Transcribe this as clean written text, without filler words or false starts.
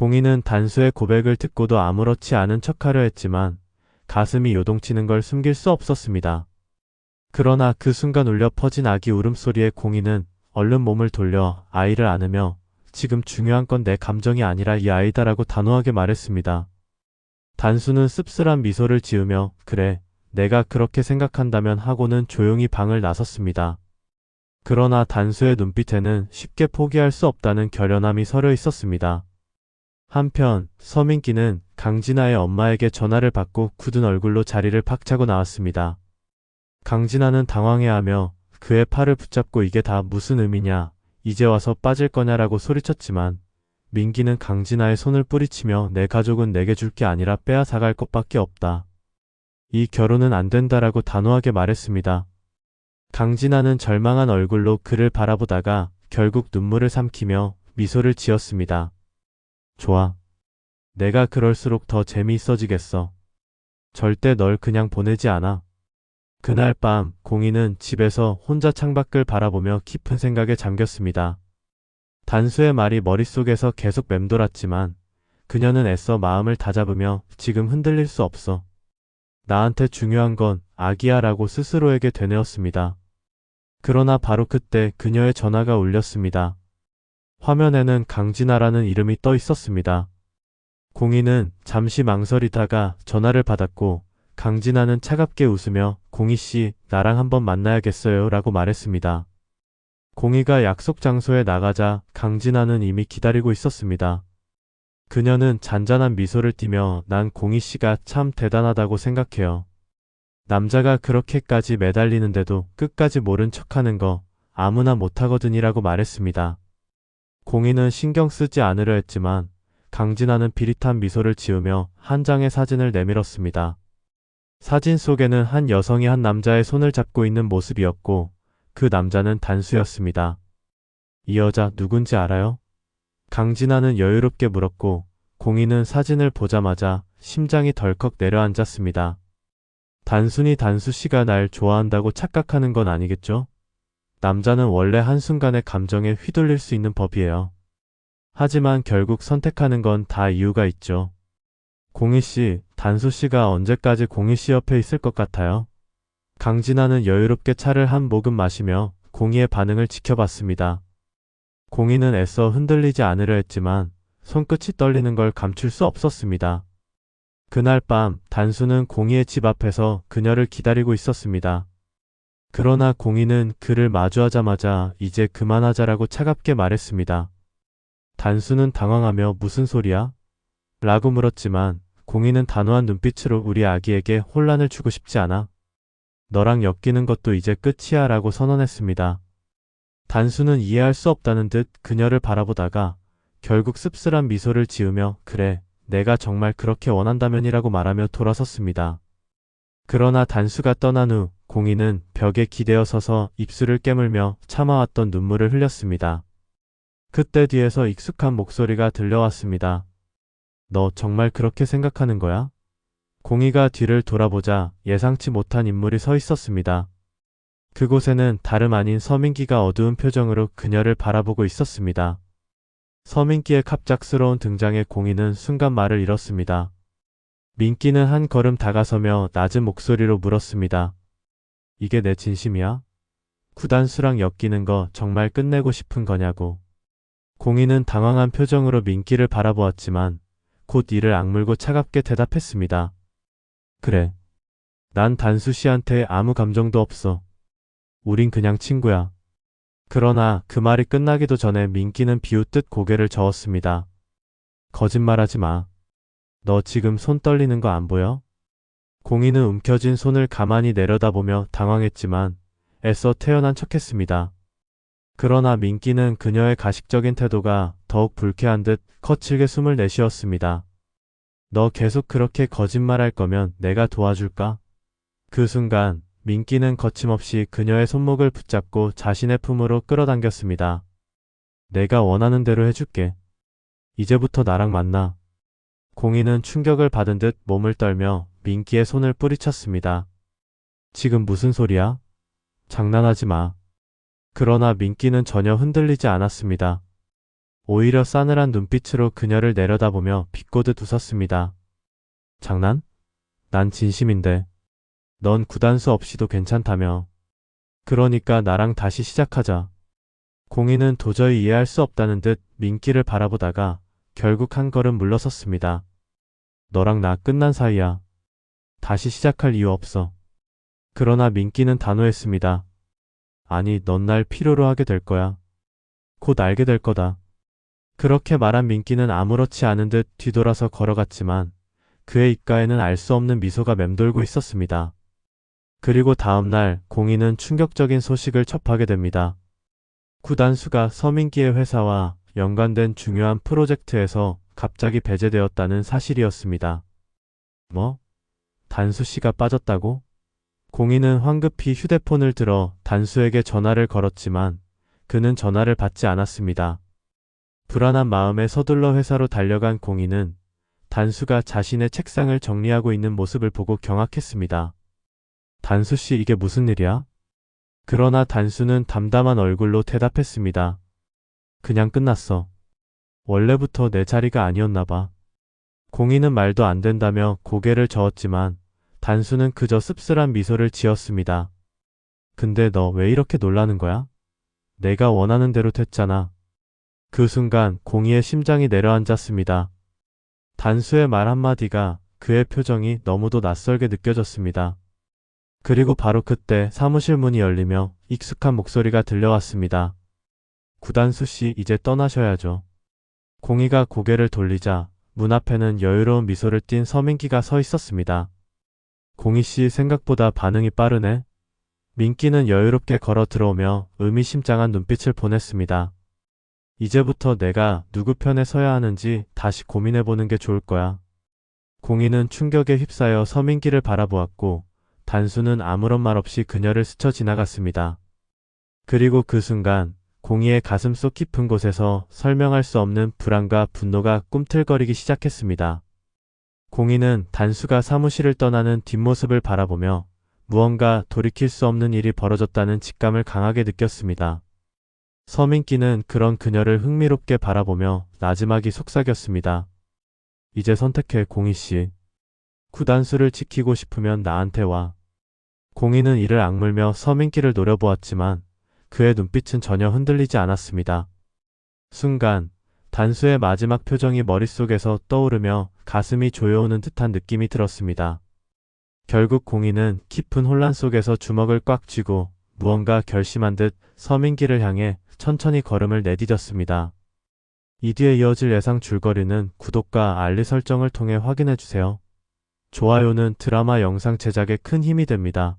공희는 단수의 고백을 듣고도 아무렇지 않은 척하려 했지만 가슴이 요동치는 걸 숨길 수 없었습니다. 그러나 그 순간 울려 퍼진 아기 울음소리에 공희는 얼른 몸을 돌려 아이를 안으며 지금 중요한 건 내 감정이 아니라 이 아이다라고 단호하게 말했습니다. 단수는 씁쓸한 미소를 지으며 그래, 내가 그렇게 생각한다면 하고는 조용히 방을 나섰습니다. 그러나 단수의 눈빛에는 쉽게 포기할 수 없다는 결연함이 서려 있었습니다. 한편 서민기는 강진아의 엄마에게 전화를 받고 굳은 얼굴로 자리를 박차고 나왔습니다. 강진아는 당황해하며 그의 팔을 붙잡고 이게 다 무슨 의미냐, 이제 와서 빠질 거냐라고 소리쳤지만 민기는 강진아의 손을 뿌리치며 내 가족은 내게 줄 게 아니라 빼앗아갈 것밖에 없다. 이 결혼은 안 된다라고 단호하게 말했습니다. 강진아는 절망한 얼굴로 그를 바라보다가 결국 눈물을 삼키며 미소를 지었습니다. 좋아. 내가 그럴수록 더 재미있어지겠어. 절대 널 그냥 보내지 않아. 그날 밤 공희는 집에서 혼자 창밖을 바라보며 깊은 생각에 잠겼습니다. 단수의 말이 머릿속에서 계속 맴돌았지만 그녀는 애써 마음을 다잡으며 지금 흔들릴 수 없어. 나한테 중요한 건 아기야 라고 스스로에게 되뇌었습니다. 그러나 바로 그때 그녀의 전화가 울렸습니다. 화면에는 강진아라는 이름이 떠 있었습니다. 공희는 잠시 망설이다가 전화를 받았고 강진아는 차갑게 웃으며 공희씨, 나랑 한번 만나야겠어요 라고 말했습니다. 공희가 약속 장소에 나가자 강진아는 이미 기다리고 있었습니다. 그녀는 잔잔한 미소를 띠며 난 공희씨가 참 대단하다고 생각해요. 남자가 그렇게까지 매달리는데도 끝까지 모른 척하는 거 아무나 못하거든이라고 말했습니다. 공희는 신경 쓰지 않으려 했지만 강진아는 비릿한 미소를 지으며 한 장의 사진을 내밀었습니다. 사진 속에는 한 여성이 한 남자의 손을 잡고 있는 모습이었고 그 남자는 단수였습니다. 이 여자 누군지 알아요? 강진아는 여유롭게 물었고 공희는 사진을 보자마자 심장이 덜컥 내려앉았습니다. 단순히 단수씨가 날 좋아한다고 착각하는 건 아니겠죠? 남자는 원래 한순간의 감정에 휘둘릴 수 있는 법이에요. 하지만 결국 선택하는 건 다 이유가 있죠. 공희씨, 단수씨가 언제까지 공희씨 옆에 있을 것 같아요? 강진아는 여유롭게 차를 한 모금 마시며 공희의 반응을 지켜봤습니다. 공희는 애써 흔들리지 않으려 했지만 손끝이 떨리는 걸 감출 수 없었습니다. 그날 밤 단수는 공희의 집 앞에서 그녀를 기다리고 있었습니다. 그러나 공희는 그를 마주하자마자 이제 그만하자라고 차갑게 말했습니다. 단수는 당황하며 무슨 소리야? 라고 물었지만 공희는 단호한 눈빛으로 우리 아기에게 혼란을 주고 싶지 않아. 너랑 엮이는 것도 이제 끝이야 라고 선언했습니다. 단수는 이해할 수 없다는 듯 그녀를 바라보다가 결국 씁쓸한 미소를 지으며 그래, 내가 정말 그렇게 원한다면이라고 말하며 돌아섰습니다. 그러나 단수가 떠난 후 공희는 벽에 기대어 서서 입술을 깨물며 참아왔던 눈물을 흘렸습니다. 그때 뒤에서 익숙한 목소리가 들려왔습니다. 너 정말 그렇게 생각하는 거야? 공희가 뒤를 돌아보자 예상치 못한 인물이 서 있었습니다. 그곳에는 다름 아닌 서민기가 어두운 표정으로 그녀를 바라보고 있었습니다. 서민기의 갑작스러운 등장에 공희는 순간 말을 잃었습니다. 민기는 한 걸음 다가서며 낮은 목소리로 물었습니다. 이게 내 진심이야? 구단수랑 엮이는 거 정말 끝내고 싶은 거냐고. 공희는 당황한 표정으로 민기를 바라보았지만 곧 이를 악물고 차갑게 대답했습니다. 그래. 난 단수씨한테 아무 감정도 없어. 우린 그냥 친구야. 그러나 그 말이 끝나기도 전에 민기는 비웃듯 고개를 저었습니다. 거짓말하지 마. 너 지금 손 떨리는 거 안 보여? 공희는 움켜쥔 손을 가만히 내려다보며 당황했지만 애써 태연한 척했습니다. 그러나 민기는 그녀의 가식적인 태도가 더욱 불쾌한 듯 거칠게 숨을 내쉬었습니다. 너 계속 그렇게 거짓말할 거면 내가 도와줄까? 그 순간 민기는 거침없이 그녀의 손목을 붙잡고 자신의 품으로 끌어당겼습니다. 내가 원하는 대로 해줄게. 이제부터 나랑 만나. 공희는 충격을 받은 듯 몸을 떨며 민기의 손을 뿌리쳤습니다. 지금 무슨 소리야? 장난하지 마. 그러나 민기는 전혀 흔들리지 않았습니다. 오히려 싸늘한 눈빛으로 그녀를 내려다보며 비꼬듯 웃었습니다. 장난? 난 진심인데. 넌 구단수 없이도 괜찮다며. 그러니까 나랑 다시 시작하자. 공희는 도저히 이해할 수 없다는 듯 민기를 바라보다가 결국 한 걸음 물러섰습니다. 너랑 나 끝난 사이야. 다시 시작할 이유 없어. 그러나 민기는 단호했습니다. 아니, 넌 날 필요로 하게 될 거야. 곧 알게 될 거다. 그렇게 말한 민기는 아무렇지 않은 듯 뒤돌아서 걸어갔지만 그의 입가에는 알 수 없는 미소가 맴돌고 있었습니다. 그리고 다음 날 공희는 충격적인 소식을 접하게 됩니다. 구단수가 서민기의 회사와 연관된 중요한 프로젝트에서 갑자기 배제되었다는 사실이었습니다. 뭐? 단수 씨가 빠졌다고? 공희는 황급히 휴대폰을 들어 단수에게 전화를 걸었지만 그는 전화를 받지 않았습니다. 불안한 마음에 서둘러 회사로 달려간 공희는 단수가 자신의 책상을 정리하고 있는 모습을 보고 경악했습니다. 단수 씨, 이게 무슨 일이야? 그러나 단수는 담담한 얼굴로 대답했습니다. 그냥 끝났어. 원래부터 내 자리가 아니었나 봐. 공희는 말도 안 된다며 고개를 저었지만 단수는 그저 씁쓸한 미소를 지었습니다. 근데 너 왜 이렇게 놀라는 거야? 내가 원하는 대로 됐잖아. 그 순간 공희의 심장이 내려앉았습니다. 단수의 말 한마디가 그의 표정이 너무도 낯설게 느껴졌습니다. 그리고 바로 그때 사무실 문이 열리며 익숙한 목소리가 들려왔습니다. 구단수 씨, 이제 떠나셔야죠. 공희가 고개를 돌리자 문 앞에는 여유로운 미소를 띤 서민기가 서 있었습니다. 공희 씨, 생각보다 반응이 빠르네. 민기는 여유롭게 걸어 들어오며 의미심장한 눈빛을 보냈습니다. 이제부터 내가 누구 편에 서야 하는지 다시 고민해보는 게 좋을 거야. 공희는 충격에 휩싸여 서민기를 바라보았고 단수는 아무런 말 없이 그녀를 스쳐 지나갔습니다. 그리고 그 순간 공희의 가슴속 깊은 곳에서 설명할 수 없는 불안과 분노가 꿈틀거리기 시작했습니다. 공희는 단수가 사무실을 떠나는 뒷모습을 바라보며 무언가 돌이킬 수 없는 일이 벌어졌다는 직감을 강하게 느꼈습니다. 서민기는 그런 그녀를 흥미롭게 바라보며 나지막이 속삭였습니다. 이제 선택해, 공희씨. 구단수를 지키고 싶으면 나한테 와. 공희는 이를 악물며 서민기를 노려보았지만 그의 눈빛은 전혀 흔들리지 않았습니다. 순간 단수의 마지막 표정이 머릿속에서 떠오르며 가슴이 조여오는 듯한 느낌이 들었습니다. 결국 공희는 깊은 혼란 속에서 주먹을 꽉 쥐고 무언가 결심한 듯 서민기를 향해 천천히 걸음을 내디뎠습니다. 이 뒤에 이어질 예상 줄거리는 구독과 알림 설정을 통해 확인해주세요. 좋아요는 드라마 영상 제작에 큰 힘이 됩니다.